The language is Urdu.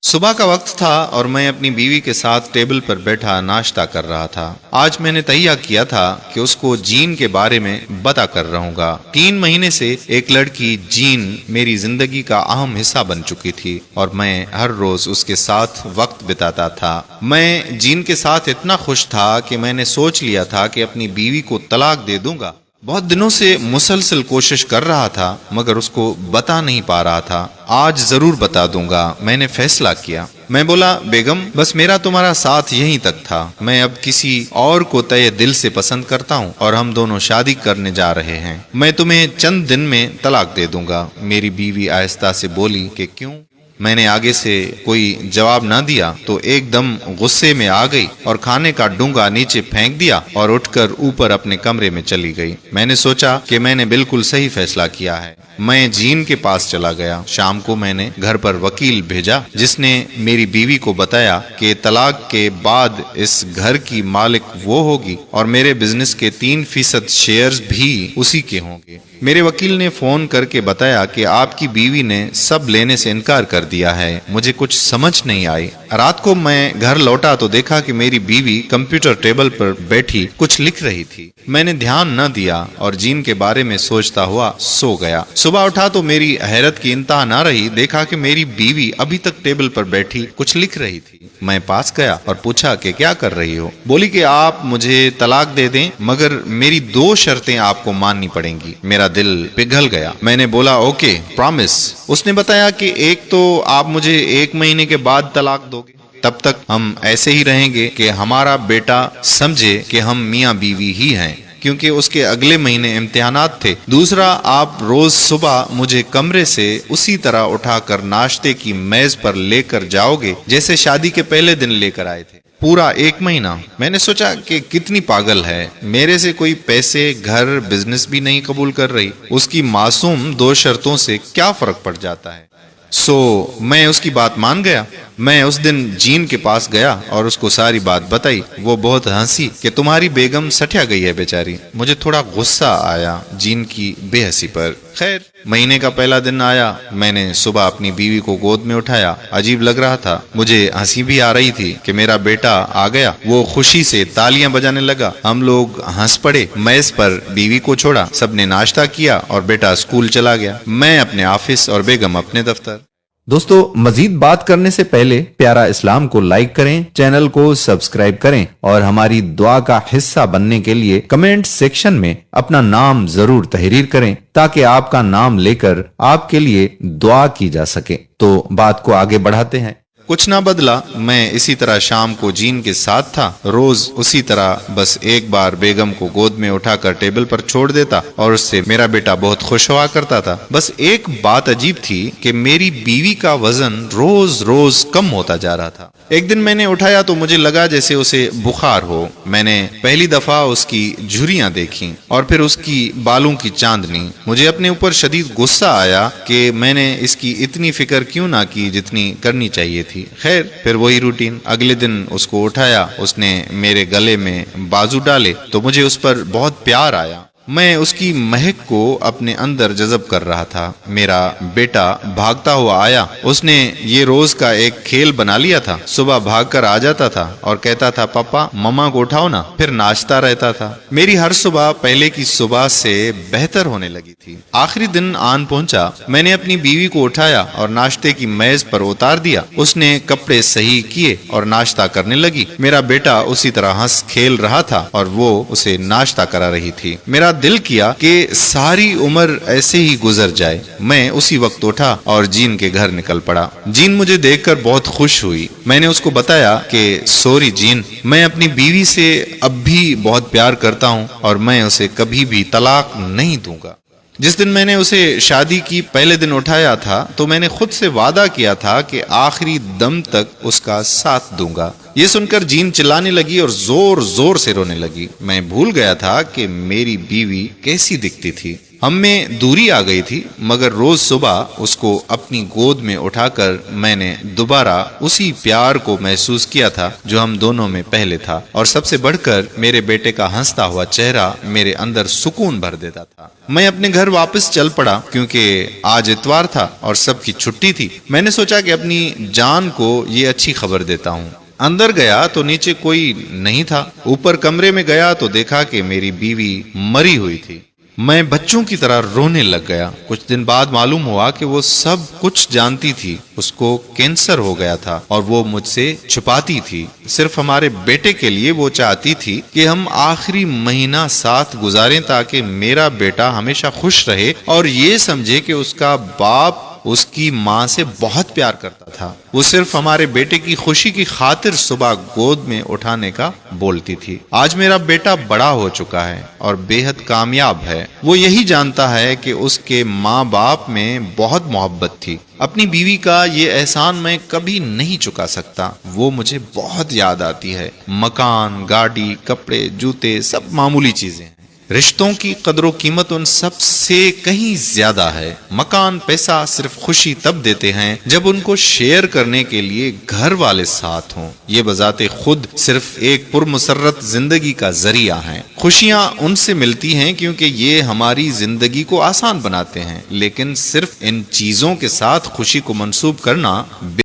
صبح کا وقت تھا اور میں اپنی بیوی کے ساتھ ٹیبل پر بیٹھا ناشتہ کر رہا تھا۔ آج میں نے تہیہ کیا تھا کہ اس کو جین کے بارے میں بتا کر رہوں گا۔ 3 مہینے سے ایک لڑکی جین میری زندگی کا اہم حصہ بن چکی تھی اور میں ہر روز اس کے ساتھ وقت بتاتا تھا۔ میں جین کے ساتھ اتنا خوش تھا کہ میں نے سوچ لیا تھا کہ اپنی بیوی کو طلاق دے دوں گا۔ بہت دنوں سے مسلسل کوشش کر رہا تھا مگر اس کو بتا نہیں پا رہا تھا۔ آج ضرور بتا دوں گا، میں نے فیصلہ کیا۔ میں بولا، بیگم بس میرا تمہارا ساتھ یہیں تک تھا، میں اب کسی اور کو تہہ دل سے پسند کرتا ہوں اور ہم دونوں شادی کرنے جا رہے ہیں۔ میں تمہیں چند دن میں طلاق دے دوں گا۔ میری بیوی آہستہ سے بولی کہ کیوں؟ میں نے آگے سے کوئی جواب نہ دیا تو ایک دم غصے میں آ گئی اور کھانے کا ڈونگا نیچے پھینک دیا اور اٹھ کر اوپر اپنے کمرے میں چلی گئی۔ میں نے سوچا کہ میں نے بالکل صحیح فیصلہ کیا ہے۔ میں جین کے پاس چلا گیا۔ شام کو میں نے گھر پر وکیل بھیجا جس نے میری بیوی کو بتایا کہ طلاق کے بعد اس گھر کی مالک وہ ہوگی اور میرے بزنس کے 3% شیئرز بھی اسی کے ہوں گے۔ میرے وکیل نے فون کر کے بتایا کہ آپ کی بیوی نے سب لینے سے انکار کر دیا ہے۔ مجھے کچھ سمجھ نہیں آئی۔ رات کو میں گھر لوٹا تو دیکھا کہ میری بیوی کمپیوٹر ٹیبل پر بیٹھی کچھ لکھ رہی تھی۔ میں نے دھیان نہ دیا اور جین کے بارے میں سوچتا ہوا سو گیا۔ صبح اٹھا تو میری حیرت کی انتہا نہ رہی، دیکھا کہ میری بیوی ابھی تک ٹیبل پر بیٹھی کچھ لکھ رہی تھی۔ میں پاس گیا اور پوچھا کہ کیا کر رہی ہو؟ بولی کہ آپ مجھے طلاق دے دیں مگر میری 2 شرطیں آپ کو ماننی پڑیں گی۔ میرا دل پگھل گیا۔ میں نے بولا اوکے، پرامس۔ اس نے بتایا کہ ایک تو آپ مجھے 1 مہینے کے بعد طلاق دو گے، تب تک ہم ایسے ہی رہیں گے کہ ہمارا بیٹا سمجھے کہ ہم میاں بیوی ہی ہیں، کیونکہ اس کے اگلے مہینے امتحانات تھے۔ دوسرا، آپ روز صبح مجھے کمرے سے اسی طرح اٹھا کر ناشتے کی میز پر لے کر جاؤ گے جیسے شادی کے پہلے دن لے کر آئے تھے، پورا 1 مہینہ۔ میں نے سوچا کہ کتنی پاگل ہے، میرے سے کوئی پیسے، گھر، بزنس بھی نہیں قبول کر رہی، اس کی معصوم 2 شرطوں سے کیا فرق پڑ جاتا ہے؟ میں اس کی بات مان گیا۔ میں اس دن جین کے پاس گیا اور اس کو ساری بات بتائی۔ وہ بہت ہنسی کہ تمہاری بیگم سٹیا گئی ہے بیچاری۔ مجھے تھوڑا غصہ آیا جین کی بے حسی پر۔ خیر، مہینے کا پہلا دن آیا۔ میں نے صبح اپنی بیوی کو گود میں اٹھایا۔ عجیب لگ رہا تھا، مجھے ہنسی بھی آ رہی تھی کہ میرا بیٹا آ گیا۔ وہ خوشی سے تالیاں بجانے لگا۔ ہم لوگ ہنس پڑے۔ میز پر بیوی کو چھوڑا، سب نے ناشتہ کیا اور بیٹا اسکول چلا گیا، میں اپنے آفس اور بیگم اپنے دفتر۔ دوستو، مزید بات کرنے سے پہلے پیارا اسلام کو لائک کریں، چینل کو سبسکرائب کریں اور ہماری دعا کا حصہ بننے کے لیے کمنٹ سیکشن میں اپنا نام ضرور تحریر کریں تاکہ آپ کا نام لے کر آپ کے لیے دعا کی جا سکے۔ تو بات کو آگے بڑھاتے ہیں۔ کچھ نہ بدلا، میں اسی طرح شام کو جین کے ساتھ تھا، روز اسی طرح، بس ایک بار بیگم کو گود میں اٹھا کر ٹیبل پر چھوڑ دیتا اور اس سے میرا بیٹا بہت خوش ہوا کرتا تھا۔ بس ایک بات عجیب تھی کہ میری بیوی کا وزن روز روز کم ہوتا جا رہا تھا۔ ایک دن میں نے اٹھایا تو مجھے لگا جیسے اسے بخار ہو۔ میں نے پہلی دفعہ اس کی جھریاں دیکھی اور پھر اس کی بالوں کی چاندنی۔ مجھے اپنے اوپر شدید غصہ آیا کہ میں نے اس کی اتنی فکر کیوں نہ کی جتنی کرنی چاہیے تھی۔ خیر، پھر وہی روٹین۔ اگلے دن اس کو اٹھایا، اس نے میرے گلے میں بازو ڈالے تو مجھے اس پر بہت پیار آیا۔ میں اس کی مہک کو اپنے اندر جذب کر رہا تھا۔ میرا بیٹا بھاگتا ہوا آیا۔ اس نے یہ روز کا ایک کھیل بنا لیا تھا۔ صبح بھاگ کر آ جاتا تھا اور کہتا تھا پاپا مما کو اٹھاؤ نا، پھر ناچتا رہتا تھا۔ میری ہر صبح پہلے کی صبح سے بہتر ہونے لگی تھی۔ آخری دن آن پہنچا۔ میں نے اپنی بیوی کو اٹھایا اور ناشتے کی میز پر اتار دیا۔ اس نے کپڑے صحیح کیے اور ناشتہ کرنے لگی۔ میرا بیٹا اسی طرح ہنس کھیل رہا تھا اور وہ اسے ناشتہ کرا رہی تھی۔ میرا دل کیا کہ ساری عمر ایسے ہی گزر جائے۔ میں اسی وقت اٹھا اور جین کے گھر نکل پڑا۔ جین مجھے دیکھ کر بہت خوش ہوئی۔ میں نے اس کو بتایا کہ سوری جین، میں اپنی بیوی سے اب بھی بہت پیار کرتا ہوں اور میں اسے کبھی بھی طلاق نہیں دوں گا۔ جس دن میں نے اسے شادی کی پہلے دن اٹھایا تھا تو میں نے خود سے وعدہ کیا تھا کہ آخری دم تک اس کا ساتھ دوں گا۔ یہ سن کر جین چلانے لگی اور زور زور سے رونے لگی۔ میں بھول گیا تھا کہ میری بیوی کیسی دکھتی تھی۔ ہم میں دوری آ گئی تھی، مگر روز صبح اس کو اپنی گود میں اٹھا کر میں نے دوبارہ اسی پیار کو محسوس کیا تھا جو ہم دونوں میں پہلے تھا، اور سب سے بڑھ کر میرے بیٹے کا ہنستا ہوا چہرہ میرے اندر سکون بھر دیتا تھا۔ میں اپنے گھر واپس چل پڑا کیونکہ آج اتوار تھا اور سب کی چھٹی تھی۔ میں نے سوچا کہ اپنی جان کو یہ اچھی خبر دیتا ہوں۔ اندر گیا تو نیچے کوئی نہیں تھا۔ اوپر کمرے میں گیا تو دیکھا کہ میری بیوی مری ہوئی تھی۔ میں بچوں کی طرح رونے لگ گیا۔ کچھ دن بعد معلوم ہوا کہ وہ سب کچھ جانتی تھی، اس کو کینسر ہو گیا تھا اور وہ مجھ سے چھپاتی تھی۔ صرف ہمارے بیٹے کے لیے وہ چاہتی تھی کہ ہم آخری مہینہ ساتھ گزاریں تاکہ میرا بیٹا ہمیشہ خوش رہے اور یہ سمجھے کہ اس کا باپ اس کی ماں سے بہت پیار کرتا تھا۔ وہ صرف ہمارے بیٹے کی خوشی کی خاطر صبح گود میں اٹھانے کا بولتی تھی۔ آج میرا بیٹا بڑا ہو چکا ہے اور بے حد کامیاب ہے۔ وہ یہی جانتا ہے کہ اس کے ماں باپ میں بہت محبت تھی۔ اپنی بیوی کا یہ احسان میں کبھی نہیں چکا سکتا۔ وہ مجھے بہت یاد آتی ہے۔ مکان، گاڑی، کپڑے، جوتے، سب معمولی چیزیں ہیں۔ رشتوں کی قدر و قیمت ان سب سے کہیں زیادہ ہے۔ مکان، پیسہ صرف خوشی تب دیتے ہیں جب ان کو شیئر کرنے کے لیے گھر والے ساتھ ہوں۔ یہ بذات خود صرف ایک پرمسرت زندگی کا ذریعہ ہیں۔ خوشیاں ان سے ملتی ہیں کیونکہ یہ ہماری زندگی کو آسان بناتے ہیں، لیکن صرف ان چیزوں کے ساتھ خوشی کو منسوب کرنا